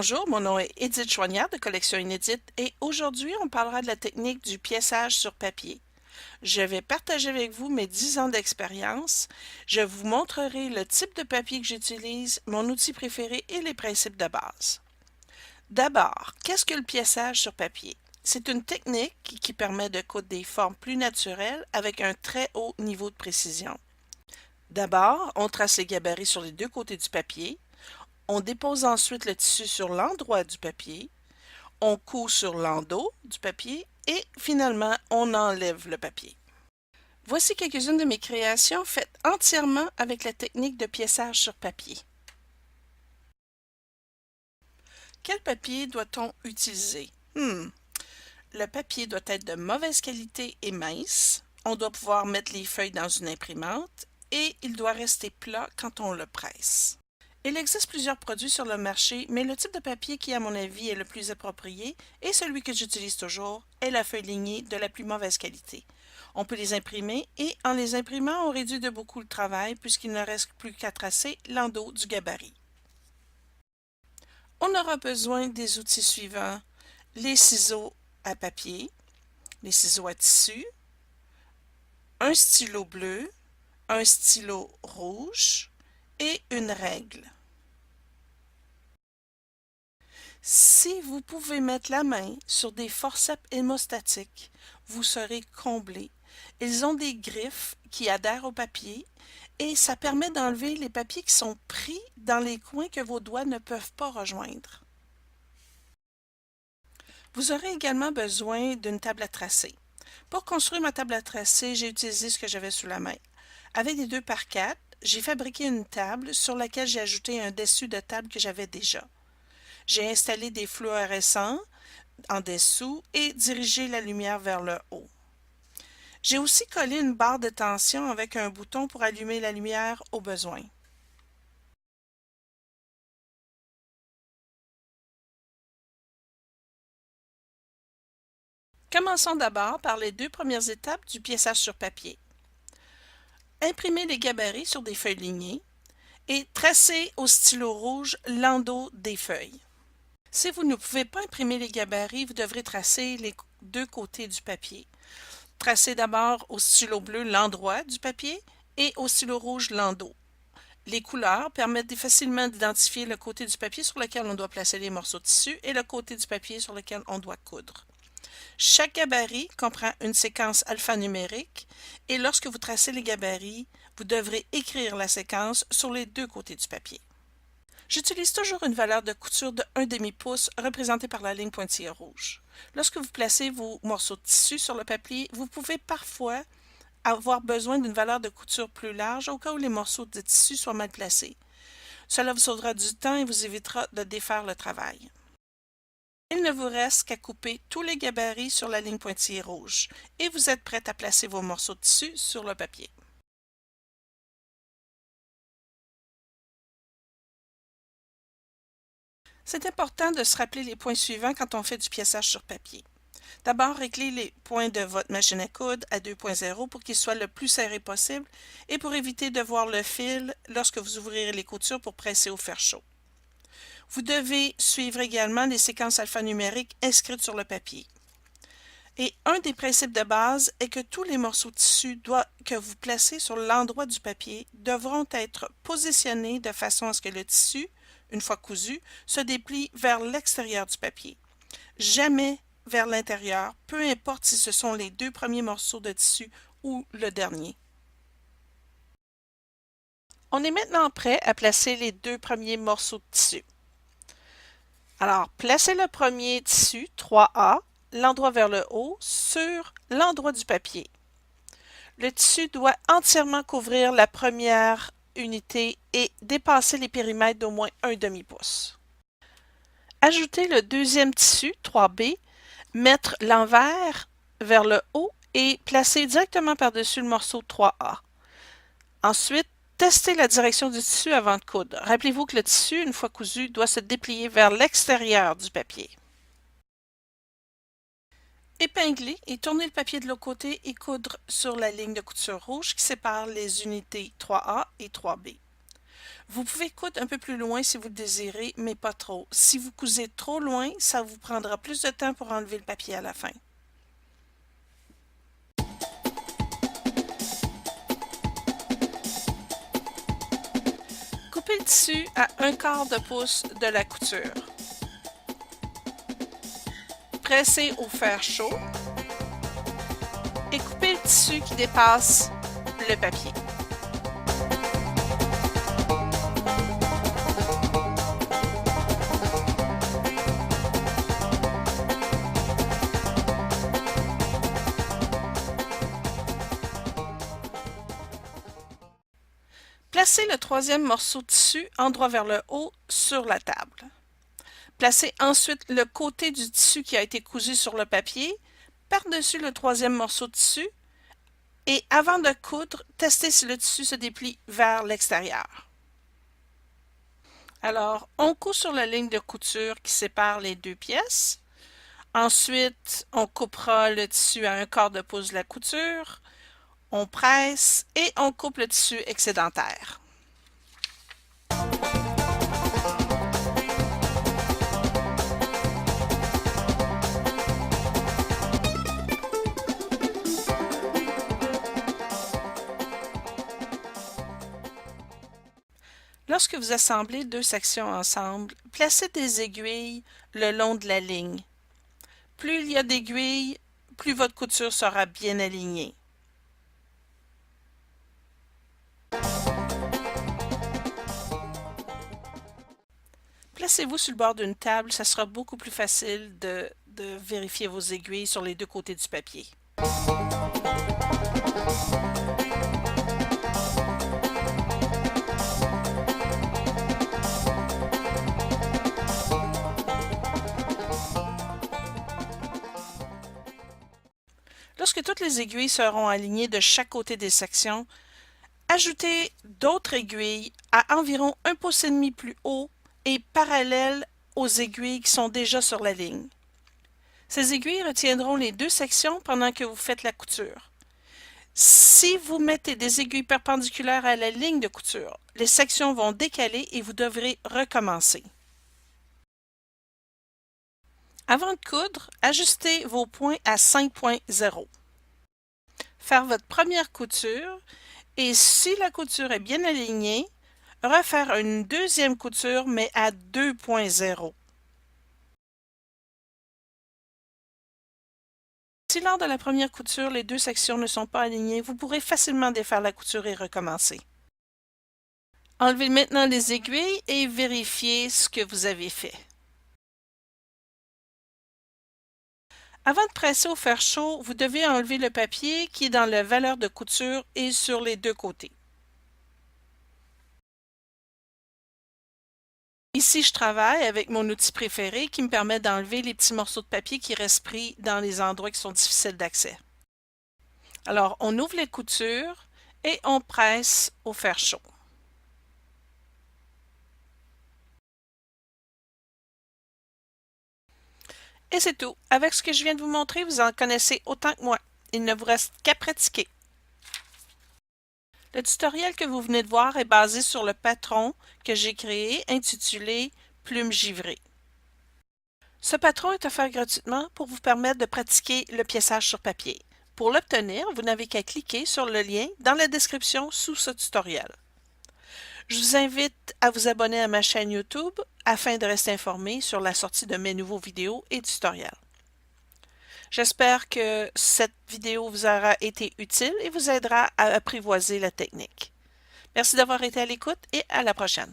Bonjour, mon nom est Édith Choignard de Collection Inédite et aujourd'hui on parlera de la technique du pièçage sur papier. Je vais partager avec vous mes 10 ans d'expérience. Je vous montrerai le type de papier que j'utilise, mon outil préféré et les principes de base. D'abord, qu'est-ce que le pièçage sur papier? C'est une technique qui permet de coudre des formes plus naturelles avec un très haut niveau de précision. D'abord, on trace les gabarits sur les deux côtés du papier. On dépose ensuite le tissu sur l'endroit du papier, on coud sur l'endos du papier et finalement on enlève le papier. Voici quelques-unes de mes créations faites entièrement avec la technique de pièçage sur papier. Quel papier doit-on utiliser? Le papier doit être de mauvaise qualité et mince. On doit pouvoir mettre les feuilles dans une imprimante et il doit rester plat quand on le presse. Il existe plusieurs produits sur le marché, mais le type de papier qui, à mon avis, est le plus approprié et celui que j'utilise toujours est la feuille lignée de la plus mauvaise qualité. On peut les imprimer et, en les imprimant, on réduit de beaucoup le travail puisqu'il ne reste plus qu'à tracer l'endos du gabarit. On aura besoin des outils suivants: les ciseaux à papier, les ciseaux à tissu, un stylo bleu, un stylo rouge et une règle. Si vous pouvez mettre la main sur des forceps hémostatiques, vous serez comblé. Ils ont des griffes qui adhèrent au papier et ça permet d'enlever les papiers qui sont pris dans les coins que vos doigts ne peuvent pas rejoindre. Vous aurez également besoin d'une table à tracer. Pour construire ma table à tracer, j'ai utilisé ce que j'avais sous la main. Avec des 2x4, j'ai fabriqué une table sur laquelle j'ai ajouté un dessus de table que j'avais déjà. J'ai installé des fluorescents en dessous et dirigé la lumière vers le haut. J'ai aussi collé une barre de tension avec un bouton pour allumer la lumière au besoin. Commençons d'abord par les deux premières étapes du pièçage sur papier. Imprimez les gabarits sur des feuilles lignées et tracez au stylo rouge l'endos des feuilles. Si vous ne pouvez pas imprimer les gabarits, vous devrez tracer les deux côtés du papier. Tracez d'abord au stylo bleu l'endroit du papier et au stylo rouge l'endos. Les couleurs permettent facilement d'identifier le côté du papier sur lequel on doit placer les morceaux de tissu et le côté du papier sur lequel on doit coudre. Chaque gabarit comprend une séquence alphanumérique et lorsque vous tracez les gabarits, vous devrez écrire la séquence sur les deux côtés du papier. J'utilise toujours une valeur de couture de 1/2 pouce représentée par la ligne pointillée rouge. Lorsque vous placez vos morceaux de tissu sur le papier, vous pouvez parfois avoir besoin d'une valeur de couture plus large au cas où les morceaux de tissu soient mal placés. Cela vous sauvera du temps et vous évitera de défaire le travail. Il ne vous reste qu'à couper tous les gabarits sur la ligne pointillée rouge et vous êtes prête à placer vos morceaux de tissu sur le papier. C'est important de se rappeler les points suivants quand on fait du pièçage sur papier. D'abord, réglez les points de votre machine à coudre à 2.0 pour qu'ils soient le plus serrés possible et pour éviter de voir le fil lorsque vous ouvrirez les coutures pour presser au fer chaud. Vous devez suivre également les séquences alphanumériques inscrites sur le papier. Et un des principes de base est que tous les morceaux de tissu que vous placez sur l'endroit du papier devront être positionnés de façon à ce que le tissu, une fois cousu, se déplie vers l'extérieur du papier. Jamais vers l'intérieur, peu importe si ce sont les deux premiers morceaux de tissu ou le dernier. On est maintenant prêt à placer les deux premiers morceaux de tissu. Alors, placez le premier tissu, 3A, l'endroit vers le haut, sur l'endroit du papier. Le tissu doit entièrement couvrir la première unité et dépasser les périmètres d'au moins 1/2 pouce. Ajoutez le deuxième tissu, 3B, mettre l'envers vers le haut et placer directement par-dessus le morceau 3A. Ensuite, testez la direction du tissu avant de coudre. Rappelez-vous que le tissu, une fois cousu, doit se déplier vers l'extérieur du papier. Épingler et tourner le papier de l'autre côté et coudre sur la ligne de couture rouge qui sépare les unités 3A et 3B. Vous pouvez coudre un peu plus loin si vous le désirez, mais pas trop. Si vous cousez trop loin, ça vous prendra plus de temps pour enlever le papier à la fin. Coupez le tissu à 1/4 de pouce de la couture. Pressez au fer chaud et coupez le tissu qui dépasse le papier. Placez le troisième morceau de tissu endroit vers le haut sur la table. Placez ensuite le côté du tissu qui a été cousu sur le papier par-dessus le troisième morceau de tissu et avant de coudre, testez si le tissu se déplie vers l'extérieur. Alors, on coud sur la ligne de couture qui sépare les deux pièces. Ensuite, on coupera le tissu à 1/4 de pouce de la couture. On presse et on coupe le tissu excédentaire. Lorsque vous assemblez deux sections ensemble, placez des aiguilles le long de la ligne. Plus il y a d'aiguilles, plus votre couture sera bien alignée. Placez-vous sur le bord d'une table, ça sera beaucoup plus facile de vérifier vos aiguilles sur les deux côtés du papier. Lorsque toutes les aiguilles seront alignées de chaque côté des sections, ajoutez d'autres aiguilles à environ 1,5 pouce plus haut et parallèles aux aiguilles qui sont déjà sur la ligne. Ces aiguilles retiendront les deux sections pendant que vous faites la couture. Si vous mettez des aiguilles perpendiculaires à la ligne de couture, les sections vont décaler et vous devrez recommencer. Avant de coudre, ajustez vos points à 5.0. Faire votre première couture et si la couture est bien alignée, refaire une deuxième couture mais à 2.0. Si lors de la première couture, les deux sections ne sont pas alignées, vous pourrez facilement défaire la couture et recommencer. Enlevez maintenant les aiguilles et vérifiez ce que vous avez fait. Avant de presser au fer chaud, vous devez enlever le papier qui est dans le valeur de couture et sur les deux côtés. Ici, je travaille avec mon outil préféré qui me permet d'enlever les petits morceaux de papier qui restent pris dans les endroits qui sont difficiles d'accès. Alors, on ouvre les coutures et on presse au fer chaud. Et c'est tout. Avec ce que je viens de vous montrer, vous en connaissez autant que moi. Il ne vous reste qu'à pratiquer. Le tutoriel que vous venez de voir est basé sur le patron que j'ai créé intitulé « Plume givrée ». Ce patron est offert gratuitement pour vous permettre de pratiquer le piéçage sur papier. Pour l'obtenir, vous n'avez qu'à cliquer sur le lien dans la description sous ce tutoriel. Je vous invite à vous abonner à ma chaîne YouTube afin de rester informé sur la sortie de mes nouveaux vidéos et tutoriels. J'espère que cette vidéo vous aura été utile et vous aidera à apprivoiser la technique. Merci d'avoir été à l'écoute et à la prochaine.